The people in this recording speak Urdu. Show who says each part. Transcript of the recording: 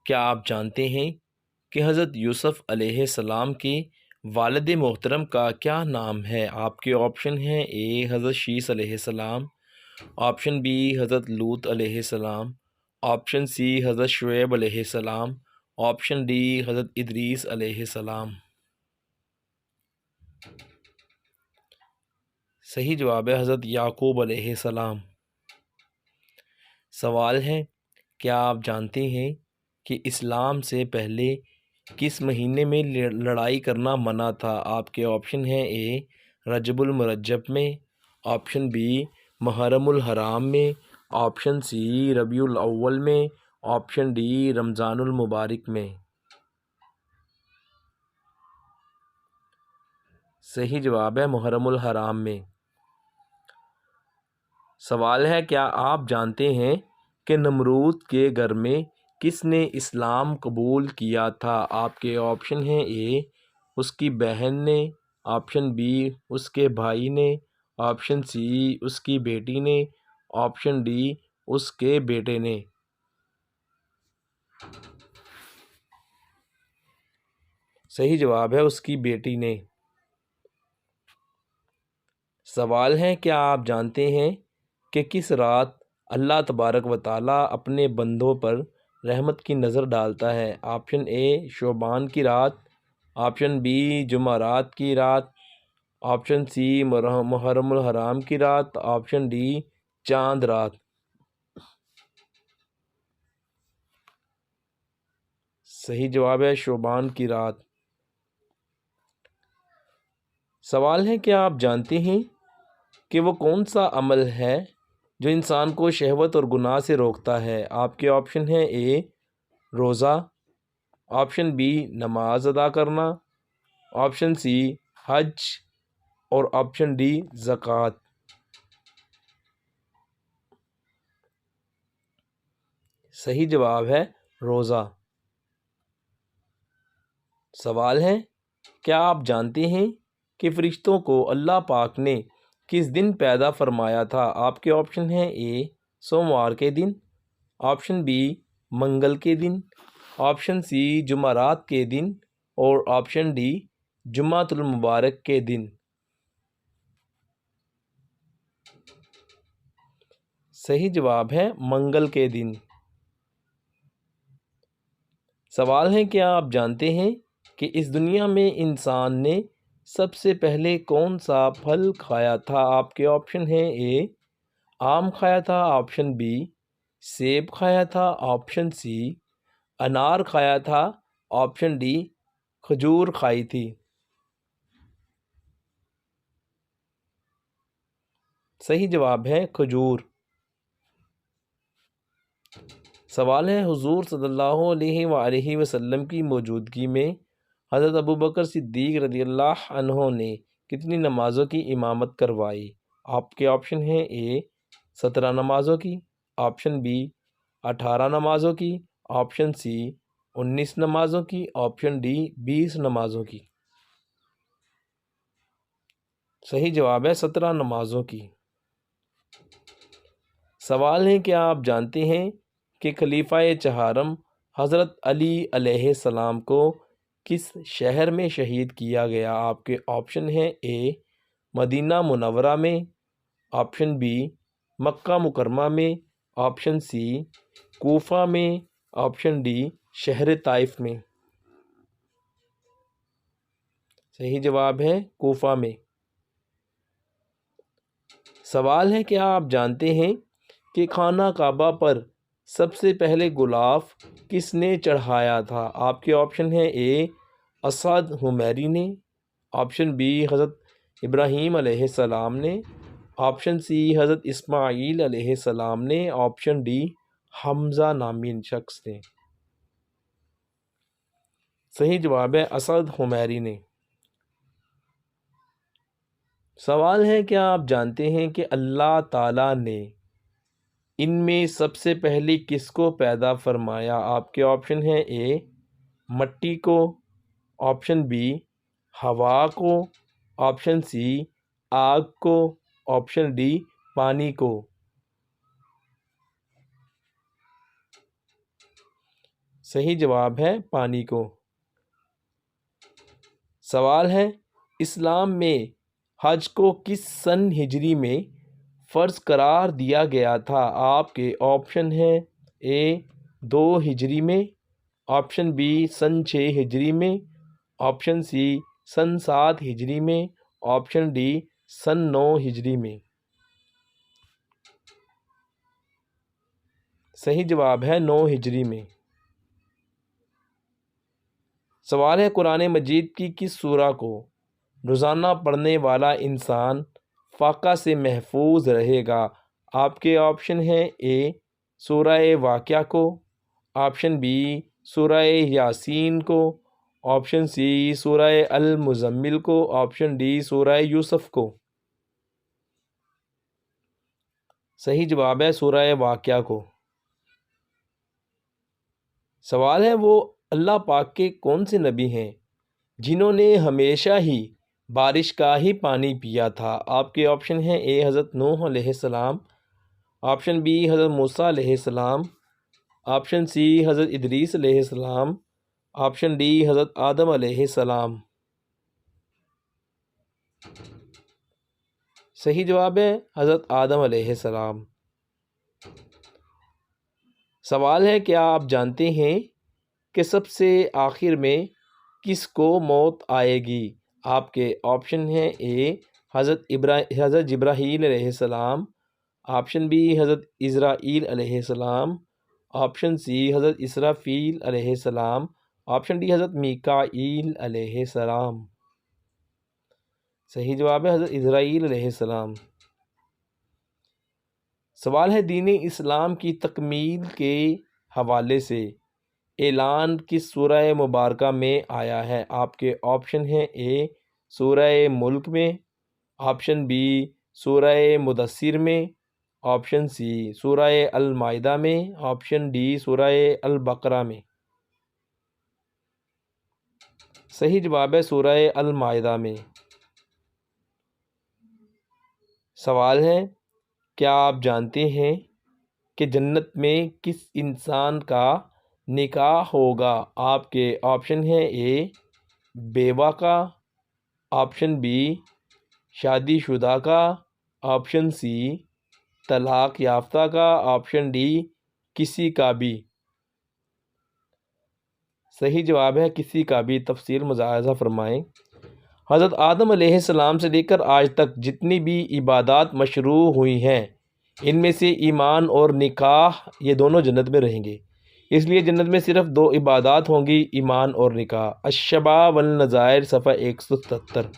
Speaker 1: کیا آپ جانتے ہیں کہ حضرت یوسف علیہ السلام کے والد محترم کا کیا نام ہے؟ آپ کے آپشن ہیں: اے حضرت شیس علیہ السلام، آپشن بی حضرت لوط علیہ السلام، آپشن سی حضرت شعیب علیہ السلام، آپشن ڈی حضرت ادریس علیہ السلام۔ صحیح جواب ہے حضرت یعقوب علیہ السلام۔ سوال ہے: کیا آپ جانتے ہیں کہ اسلام سے پہلے کس مہینے میں لڑائی کرنا منع تھا؟ آپ کے آپشن ہیں: اے رجب المرجب میں، آپشن بی محرم الحرام میں، آپشن سی ربیع الاول میں، آپشن ڈی رمضان المبارک میں۔ صحیح جواب ہے محرم الحرام میں۔ سوال ہے: کیا آپ جانتے ہیں کہ نمرود کے گھر میں کس نے اسلام قبول کیا تھا؟ آپ کے آپشن ہیں: اے اس کی بہن نے، آپشن بی اس کے بھائی نے، آپشن سی اس کی بیٹی نے، آپشن ڈی اس کے بیٹے نے۔ صحیح جواب ہے اس کی بیٹی نے۔ سوال ہے: کیا آپ جانتے ہیں کہ کس رات اللہ تبارک و تعالیٰ اپنے بندوں پر رحمت کی نظر ڈالتا ہے؟ آپشن اے شعبان کی رات، آپشن بی جمعرات کی رات، آپشن سی محرم الحرام کی رات، آپشن ڈی چاند رات۔ صحیح جواب ہے شعبان کی رات۔ سوال ہے: کیا آپ جانتے ہیں کہ وہ کون سا عمل ہے جو انسان کو شہوت اور گناہ سے روکتا ہے؟ آپ کے آپشن ہیں: اے روزہ، آپشن بی نماز ادا کرنا، آپشن سی حج اور آپشن ڈی زکوٰۃ۔ صحیح جواب ہے روزہ۔ سوال ہے: کیا آپ جانتے ہیں کہ فرشتوں کو اللہ پاک نے کس دن پیدا فرمایا تھا؟ آپ کے آپشن ہیں: اے سوموار کے دن، آپشن بی منگل کے دن، آپشن سی جمعرات کے دن اور آپشن ڈی جمعۃ المبارک کے دن۔ صحیح جواب ہے منگل کے دن۔ سوال ہے: کیا آپ جانتے ہیں کہ اس دنیا میں انسان نے سب سے پہلے کون سا پھل کھایا تھا؟ آپ کے آپشن ہیں: اے آم کھایا تھا، آپشن بی سیب کھایا تھا، آپشن سی انار کھایا تھا، آپشن ڈی کھجور کھائی تھی۔ صحیح جواب ہے کھجور۔ سوال ہے: حضور صلی اللہ علیہ وآلہ وسلم کی موجودگی میں حضرت ابوبکر صدیق رضی اللہ عنہ نے کتنی نمازوں کی امامت کروائی؟ آپ کے آپشن ہیں: اے 17 نمازوں کی، آپشن بی 18 نمازوں کی، آپشن سی 19 نمازوں کی، آپشن ڈی 20 نمازوں کی۔ صحیح جواب ہے 17 نمازوں کی۔ سوال ہے: کیا آپ جانتے ہیں کہ خلیفہ چہارم حضرت علی علیہ السلام کو کس شہر میں شہید کیا گیا؟ آپ کے آپشن ہیں: اے مدینہ منورہ میں، آپشن بی مکہ مکرمہ میں، آپشن سی کوفہ میں، آپشن ڈی شہر طائف میں۔ صحیح جواب ہے کوفہ میں۔ سوال ہے: کیا آپ جانتے ہیں کہ خانہ کعبہ پر سب سے پہلے غلاف کس نے چڑھایا تھا؟ آپ کے آپشن ہیں: اے اسعد حمیری نے، آپشن بی حضرت ابراہیم علیہ السلام نے، آپشن سی حضرت اسماعیل علیہ السلام نے، آپشن ڈی حمزہ نامی شخص نے۔ صحیح جواب ہے اسعد حمیری نے۔ سوال ہے: کیا آپ جانتے ہیں کہ اللہ تعالیٰ نے ان میں سب سے پہلے کس کو پیدا فرمایا؟ آپ کے آپشن ہیں: اے مٹی کو، آپشن بی ہوا کو، آپشن سی آگ کو، آپشن ڈی پانی کو۔ صحیح جواب ہے پانی کو۔ سوال ہے اسلام میں حج کو کس سن ہجری میں فرض قرار دیا گیا تھا؟ آپ کے آپشن ہیں اے 2 ہجری میں، آپشن بی سن 6 ہجری میں، آپشن سی سن 7 ہجری میں، آپشن ڈی سن 9 ہجری میں۔ صحیح جواب ہے 9 ہجری میں۔ سوال ہے قرآن مجید کی کس سورہ کو روزانہ پڑھنے والا انسان فاقہ سے محفوظ رہے گا؟ آپ کے آپشن ہیں اے سورہ واقعہ کو، آپشن بی سورہ یاسین کو، آپشن سی سورہ المزمل کو، آپشن ڈی سورہ یوسف کو۔ صحیح جواب ہے سورہ واقعہ کو۔ سوال ہے وہ اللہ پاک کے کون سے نبی ہیں جنہوں نے ہمیشہ ہی بارش کا ہی پانی پیا تھا؟ آپ کے آپشن ہیں اے حضرت نوح علیہ السلام، آپشن بی حضرت موسیٰ علیہ السلام، آپشن سی حضرت ادریس علیہ السلام، آپشن ڈی حضرت آدم علیہ السلام۔ صحیح جواب ہے حضرت آدم علیہ السلام۔ سوال ہے کیا آپ جانتے ہیں کہ سب سے آخر میں کس کو موت آئے گی؟ آپ کے آپشن ہیں اے حضرت جبرائیل علیہ السلام، آپشن بی حضرت اسرائیل علیہ السلام، آپشن سی حضرت اسرافیل علیہ السلام، آپشن ڈی حضرت میکائیل علیہ السلام۔ صحیح جواب ہے حضرت اسرائیل علیہ السلام۔ سوال ہے دین اسلام کی تکمیل کے حوالے سے اعلان کس سورہ مبارکہ میں آیا ہے؟ آپ کے آپشن ہیں اے سورہ ملک میں، آپشن بی سورہ مدثر میں، آپشن سی سورہ المائدہ میں، آپشن ڈی سورہ البقرہ میں۔ صحیح جواب ہے سورہ المائدہ میں۔ سوال ہے کیا آپ جانتے ہیں کہ جنت میں کس انسان کا نکاح ہوگا؟ آپ کے آپشن ہیں اے بیوہ کا، آپشن بی شادی شدہ کا، آپشن سی طلاق یافتہ کا، آپشن ڈی کسی کا بھی۔ صحیح جواب ہے کسی کا بھی۔ تفصیل ملاحظہ فرمائیں۔ حضرت آدم علیہ السلام سے لے کر آج تک جتنی بھی عبادات مشروع ہوئی ہیں ان میں سے ایمان اور نکاح یہ دونوں جنت میں رہیں گے، اس لیے جنت میں صرف 2 عبادات ہوں گی، ایمان اور نکاح۔ الشباب والنظائر صفحہ 177۔